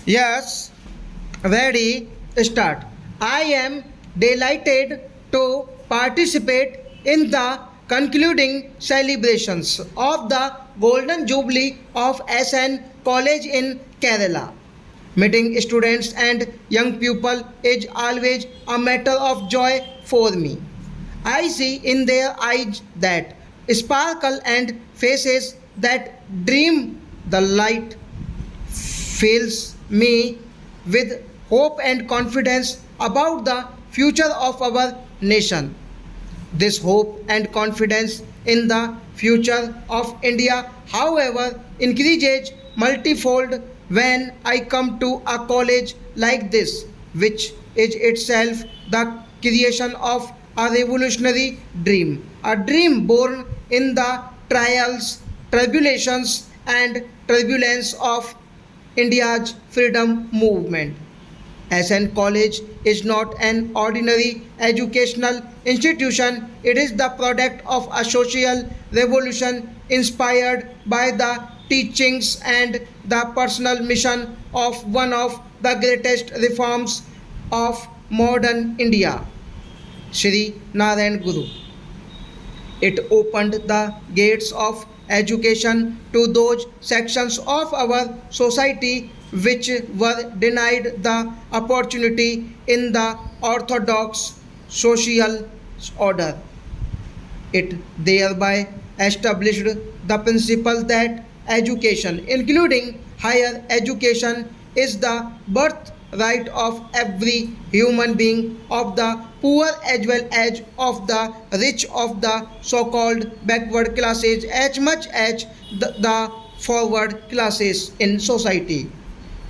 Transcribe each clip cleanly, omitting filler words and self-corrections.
Yes, ready, start. I am delighted to participate in the concluding celebrations of the Golden Jubilee of SN College in Kerala. Meeting students and young people is always a matter of joy for me. I see in their eyes that sparkle and faces that dream. The light fills me with hope and confidence about the future of our nation. This hope and confidence in the future of India, however, increases multifold when I come to a college like this, which is itself the creation of a revolutionary dream, a dream born in the trials, tribulations, and turbulence of India's freedom movement. SN College is not an ordinary educational institution, it is the product of a social revolution inspired by the teachings and the personal mission of one of the greatest reforms of modern India, Sri Narayan Guru. It opened the gates of education to those sections of our society which were denied the opportunity in the orthodox social order. It thereby established the principle that education, including higher education, is the birthright of every human being, of the poor as well as of the rich, of the so called backward classes as much as the forward classes in society.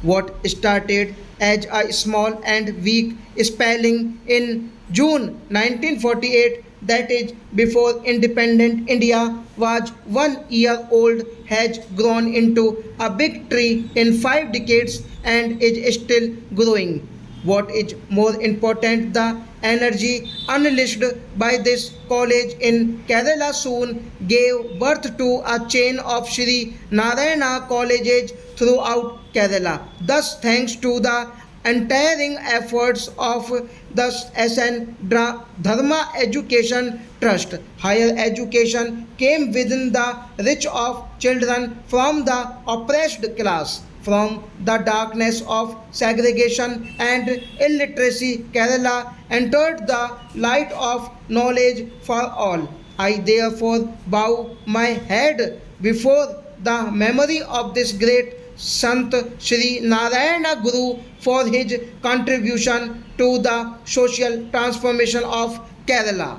What started as a small and weak spelling in June 1948, that is before independent India was 1 year old, has grown into a big tree in 5 decades and is still growing. What is more important, the energy unleashed by this college in Kerala soon gave birth to a chain of Sri Narayana colleges throughout Kerala. Thus, thanks to the untiring efforts of the SN Dharma Education Trust, higher education came within the reach of children from the oppressed class. From the darkness of segregation and illiteracy, Kerala entered the light of knowledge for all. I therefore bow my head before the memory of this great Sant Sri Narayana Guru for his contribution to the social transformation of Kerala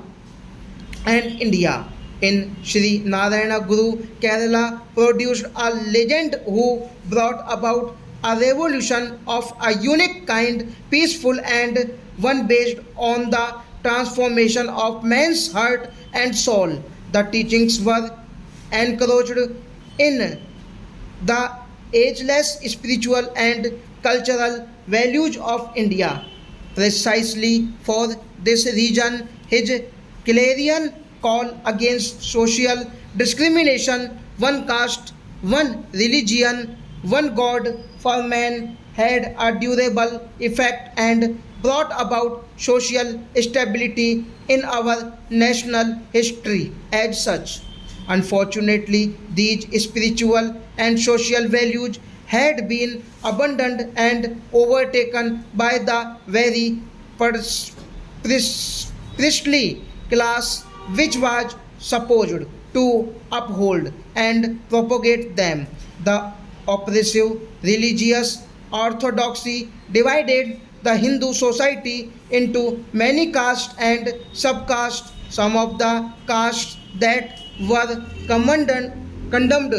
and India. In Sri Narayana Guru, Kerala produced a legend who brought about a revolution of a unique kind, peaceful and one based on the transformation of man's heart and soul. The teachings were encouraged in the ageless spiritual and cultural values of India. Precisely for this reason, his clarion call against social discrimination, one caste, one religion, one God for man, had a durable effect and brought about social stability in our national history as such. Unfortunately, these spiritual and social values had been abandoned and overtaken by the very priestly class which was supposed to uphold and propagate them. The oppressive religious orthodoxy divided the Hindu society into many castes and subcastes. Some of the castes that were condemned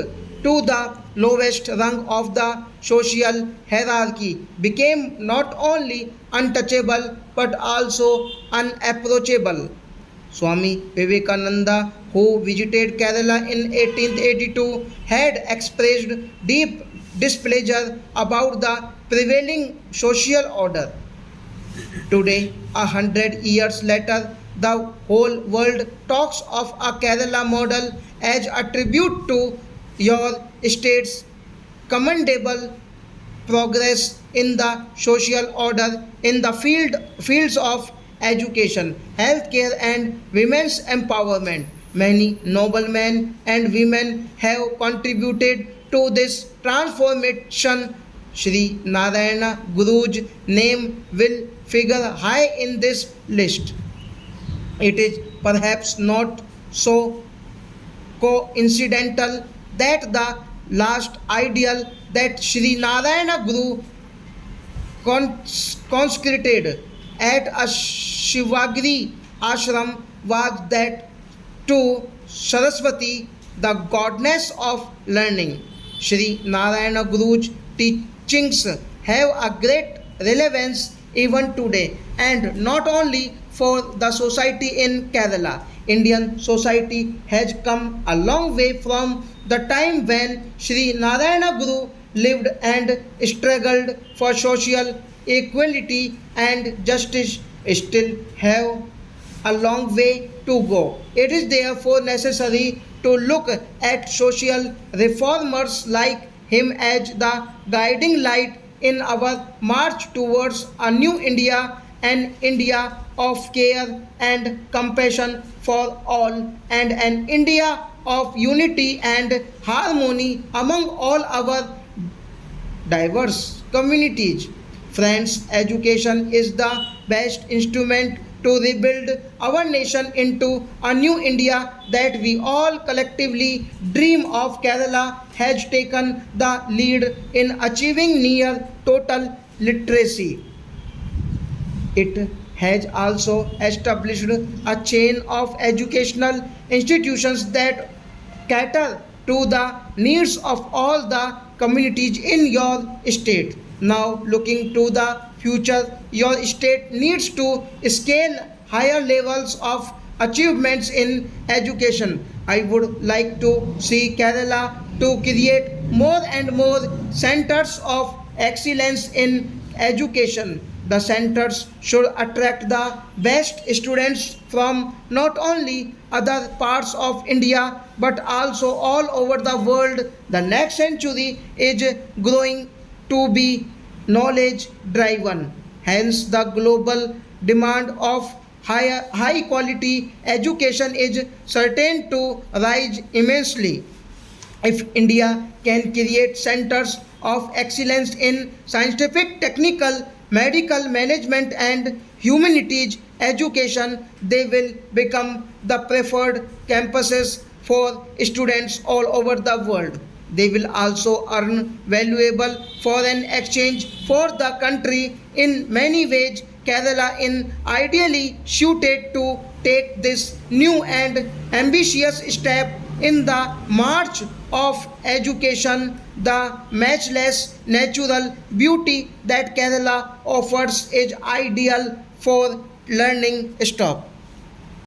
to the lowest rung of the social hierarchy became not only untouchable but also unapproachable. Swami Vivekananda, who visited Kerala in 1882, had expressed deep displeasure about the prevailing social order. Today, 100 years later, the whole world talks of a Kerala model as a tribute to your state's commendable progress in the social order in the fields of education, healthcare, and women's empowerment. Many noblemen and women have contributed to this transformation. Sri Narayana Guru's name will figure high in this list. It is perhaps not so coincidental that the last ideal that Sri Narayana Guru consecrated at a Shivagiri ashram was that to Saraswati, the goddess of learning. Sri Narayana Guru's teachings have a great relevance even today, and not only for the society in Kerala. Indian society has come a long way from the time when Sri Narayana Guru lived and struggled for social equality and justice. Still have a long way to go. It is therefore necessary to look at social reformers like him as the guiding light in our march towards a new India, an India of care and compassion for all, and an India of unity and harmony among all our diverse communities. Friends, education is the best instrument to rebuild our nation into a new India that we all collectively dream of. Kerala has taken the lead in achieving near total literacy. It has also established a chain of educational institutions that cater to the needs of all the communities in your state. Now, looking to the future, your state needs to scale higher levels of achievements in education. I would like to see Kerala to create more and more centers of excellence in education. The centers should attract the best students from not only other parts of India but also all over the world. The next century is growing to be knowledge driven. Hence, the global demand of high quality education is certain to rise immensely. If India can create centers of excellence in scientific, technical, medical management, and humanities education, they will become the preferred campuses for students all over the world. They will also earn valuable foreign exchange for the country in many ways. Kerala is ideally suited to take this new and ambitious step in the march of education. The matchless natural beauty that Kerala offers is ideal for learning. Stop.